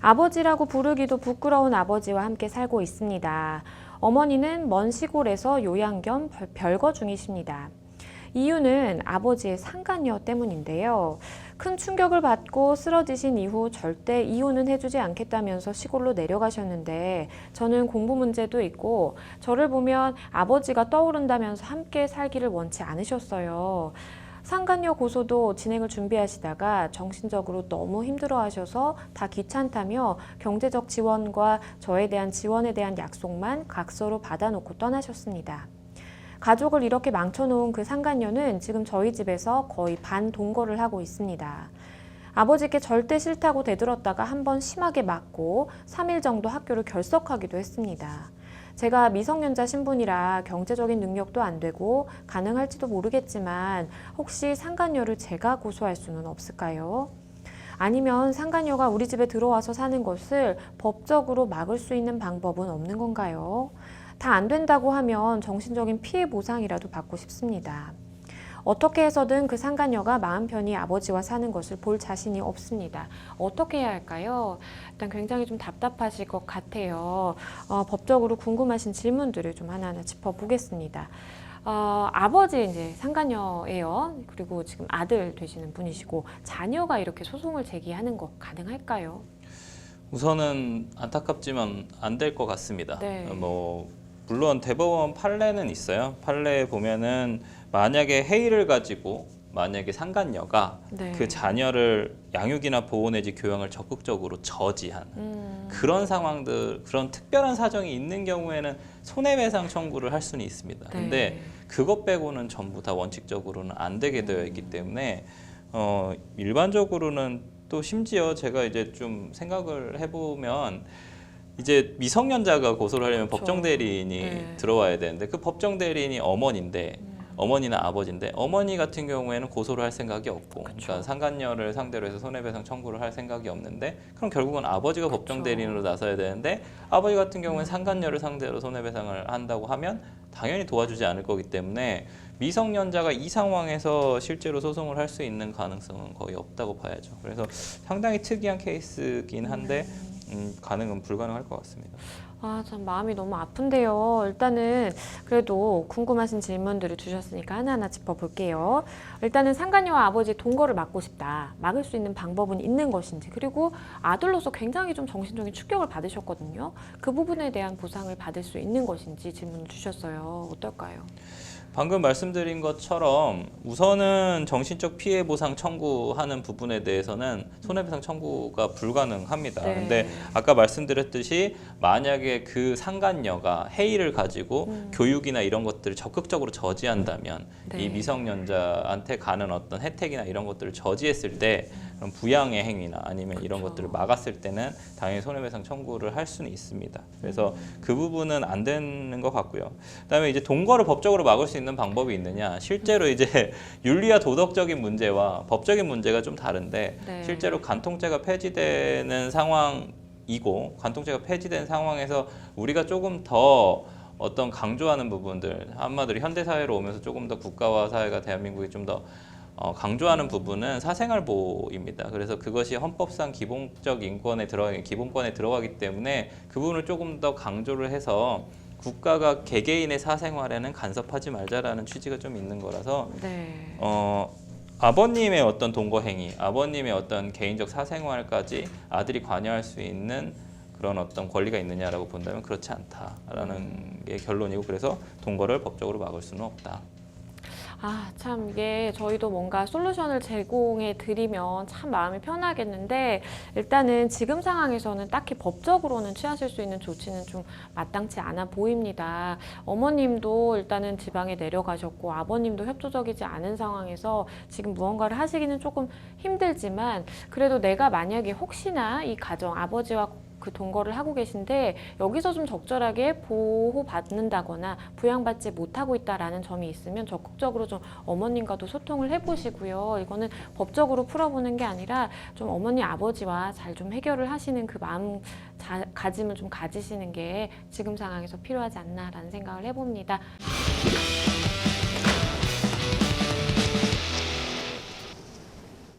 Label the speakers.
Speaker 1: 아버지라고 부르기도 부끄러운 아버지와 함께 살고 있습니다. 어머니는 먼 시골에서 요양 겸 별거 중이십니다. 이유는 아버지의 상간녀 때문인데요. 큰 충격을 받고 쓰러지신 이후 절대 이혼은 해주지 않겠다면서 시골로 내려가셨는데 저는 공부 문제도 있고 저를 보면 아버지가 떠오른다면서 함께 살기를 원치 않으셨어요. 상간녀 고소도 진행을 준비하시다가 정신적으로 너무 힘들어하셔서 다 귀찮다며 경제적 지원과 저에 대한 지원에 대한 약속만 각서로 받아놓고 떠나셨습니다. 가족을 이렇게 망쳐놓은 그 상간녀는 지금 저희 집에서 거의 반동거를 하고 있습니다. 아버지께 절대 싫다고 대들었다가 한번 심하게 맞고 3일 정도 학교를 결석하기도 했습니다. 제가 미성년자 신분이라 경제적인 능력도 안 되고 가능할지도 모르겠지만 혹시 상간녀를 제가 고소할 수는 없을까요? 아니면 상간녀가 우리 집에 들어와서 사는 것을 법적으로 막을 수 있는 방법은 없는 건가요? 다 안 된다고 하면 정신적인 피해 보상이라도 받고 싶습니다. 어떻게 해서든 그 상간녀가 마음 편히 아버지와 사는 것을 볼 자신이 없습니다. 어떻게 해야 할까요? 일단 굉장히 좀 답답하실 것 같아요. 법적으로 궁금하신 질문들을 좀 하나하나 짚어보겠습니다. 아버지 이제 상간녀예요. 그리고 지금 아들 되시는 분이시고 자녀가 이렇게 소송을 제기하는 거 가능할까요?
Speaker 2: 우선은 안타깝지만 안 될 것 같습니다.
Speaker 1: 네.
Speaker 2: 물론 대법원 판례는 있어요. 판례에 보면은 만약에 해이를 가지고 만약에 상간녀가
Speaker 1: 네.
Speaker 2: 그 자녀를 양육이나 보호 내지 교양을 적극적으로 저지한 그런 상황들, 그런 특별한 사정이 있는 경우에는 손해배상 청구를 할 수는 있습니다.
Speaker 1: 네.
Speaker 2: 근데 그것 빼고는 전부 다 원칙적으로는 안 되게 되어 있기 때문에 일반적으로는 또 심지어 제가 이제 좀 생각을 해보면 이제 미성년자가 고소를 하려면
Speaker 1: 그렇죠.
Speaker 2: 법정 대리인이
Speaker 1: 네.
Speaker 2: 들어와야 되는데 그 법정 대리인이 어머니인데 어머니나 아버지인데 어머니 같은 경우에는 고소를 할 생각이 없고 그러니까 상간녀를 상대로 해서 손해배상 청구를 할 생각이 없는데 그럼 결국은 아버지가 법정 대리인으로 나서야 되는데 아버지 같은 경우는 상간녀를 상대로 손해배상을 한다고 하면 당연히 도와주지 않을 거기 때문에 미성년자가 이 상황에서 실제로 소송을 할 수 있는 가능성은 거의 없다고 봐야죠. 그래서 상당히 특이한 케이스긴 한데 가능은 불가능할 것 같습니다.
Speaker 1: 참 마음이 너무 아픈데요. 일단은 그래도 궁금하신 질문들을 주셨으니까 하나하나 짚어볼게요. 일단은 상간녀와 아버지 동거를 막고 싶다. 막을 수 있는 방법은 있는 것인지, 그리고 아들로서 굉장히 좀 정신적인 충격을 받으셨거든요. 그 부분에 대한 보상을 받을 수 있는 것인지 질문을 주셨어요. 어떨까요?
Speaker 2: 방금 말씀드린 것처럼 우선은 정신적 피해 보상 청구하는 부분에 대해서는 손해배상 청구가 불가능합니다.
Speaker 1: 네.
Speaker 2: 근데 아까 말씀드렸듯이 만약에 그 상간녀가 해이를 가지고 교육이나 이런 것들을 적극적으로 저지한다면
Speaker 1: 네.
Speaker 2: 이 미성년자한테 가는 어떤 혜택이나 이런 것들을 저지했을 때 그런 부양의 행위나 아니면 이런
Speaker 1: 그렇죠.
Speaker 2: 것들을 막았을 때는 당연히 손해배상 청구를 할 수는 있습니다. 그래서 그 부분은 안 되는 것 같고요. 그다음에 이제 동거를 법적으로 막을 수 있는 방법이 있느냐? 실제로 이제 윤리와 도덕적인 문제와 법적인 문제가 좀 다른데
Speaker 1: 네.
Speaker 2: 실제로 간통죄가 폐지되는 상황이고 간통죄가 폐지된 상황에서 우리가 조금 더 어떤 강조하는 부분들 한마디로 현대 사회로 오면서 조금 더 국가와 사회가 대한민국이 좀 더 강조하는 부분은 사생활 보호입니다. 그래서 그것이 헌법상 기본적 인권에 기본권에 들어가기 때문에 그 부분을 조금 더 강조를 해서 국가가 개개인의 사생활에는 간섭하지 말자라는 취지가 좀 있는 거라서
Speaker 1: 네.
Speaker 2: 아버님의 어떤 동거 행위, 아버님의 어떤 개인적 사생활까지 아들이 관여할 수 있는 그런 어떤 권리가 있느냐라고 본다면 그렇지 않다라는 게 결론이고 그래서 동거를 법적으로 막을 수는 없다.
Speaker 1: 참 이게 저희도 뭔가 솔루션을 제공해 드리면 참 마음이 편하겠는데 일단은 지금 상황에서는 딱히 법적으로는 취하실 수 있는 조치는 좀 마땅치 않아 보입니다. 어머님도 일단은 지방에 내려가셨고 아버님도 협조적이지 않은 상황에서 지금 무언가를 하시기는 조금 힘들지만 그래도 내가 만약에 혹시나 이 가정 아버지와 그 동거를 하고 계신데 여기서 좀 적절하게 보호받는다거나 부양받지 못하고 있다라는 점이 있으면 적극적으로 좀 어머님과도 소통을 해보시고요. 이거는 법적으로 풀어보는 게 아니라 좀 어머니 아버지와 잘 좀 해결을 하시는 그 마음가짐을 좀 가지시는 게 지금 상황에서 필요하지 않나라는 생각을 해봅니다.